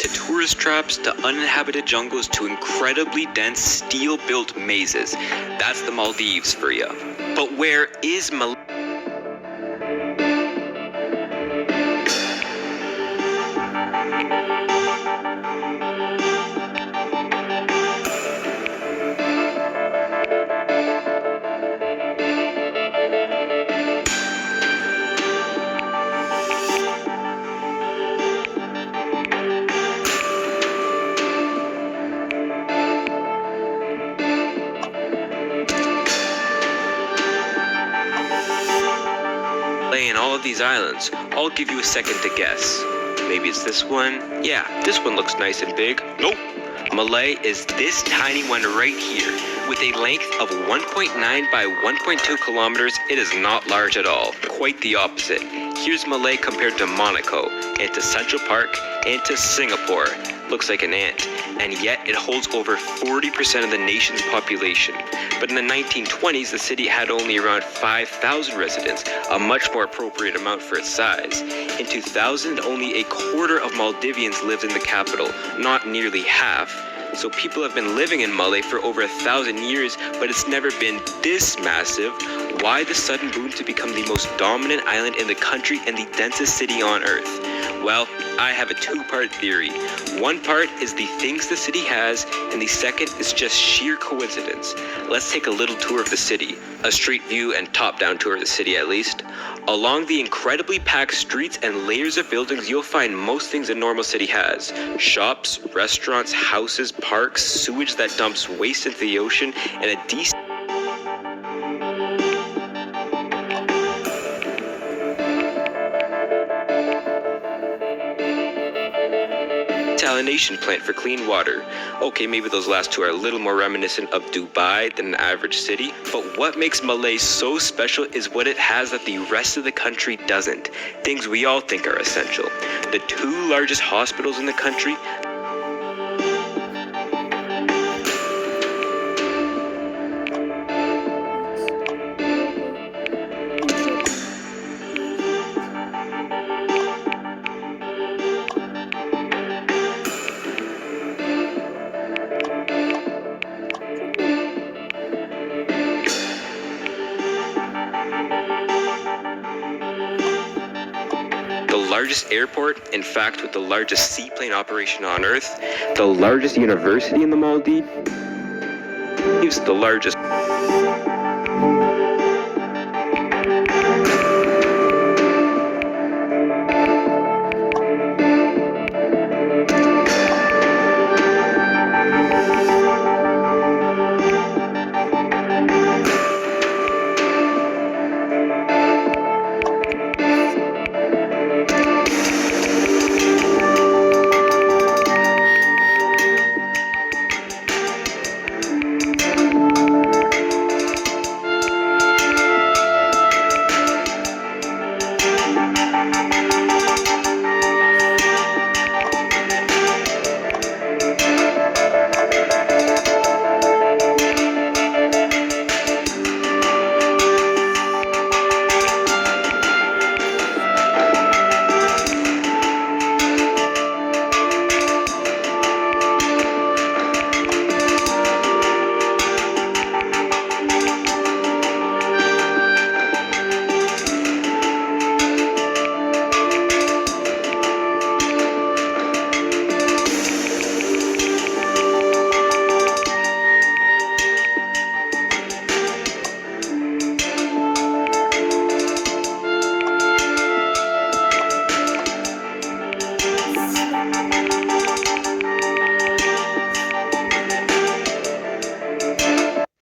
to tourist traps to uninhabited jungles to incredibly dense steel-built mazes. That's the Maldives for you. But where is Malay? And all of these islands. I'll give you a second to guess. Maybe it's this one. Yeah, this one looks nice and big. Nope. Malay is this tiny one right here. With a length of 1.9 by 1.2 kilometers, it is not large at all. Quite the opposite. Here's Malay compared to Monaco, and to Central Park, and to Singapore. Looks like an ant, and yet it holds over 40% of the nation's population. But in the 1920s, the city had only around 5,000 residents, a much more appropriate amount for its size. In 2000, only a quarter of Maldivians lived in the capital, not nearly half. So people have been living in Malay for over 1,000 years, but it's never been this massive. Why the sudden boom to become the most dominant island in the country and the densest city on Earth? Well, I have a two-part theory. One part is the things the city has, and the second is just sheer coincidence. Let's take a little tour of the city, a street view and top-down tour of the city at least. Along the incredibly packed streets and layers of buildings, you'll find most things a normal city has. Shops, restaurants, houses, parks, sewage that dumps waste into the ocean, and a decent desalination plant for clean water. Okay, maybe those last two are a little more reminiscent of Dubai than an average city, but what makes Malay so special is what it has that the rest of the country doesn't. Things we all think are essential. The two largest hospitals in the country, the largest airport, in fact with the largest seaplane operation on Earth, the largest university in the Maldives, the largest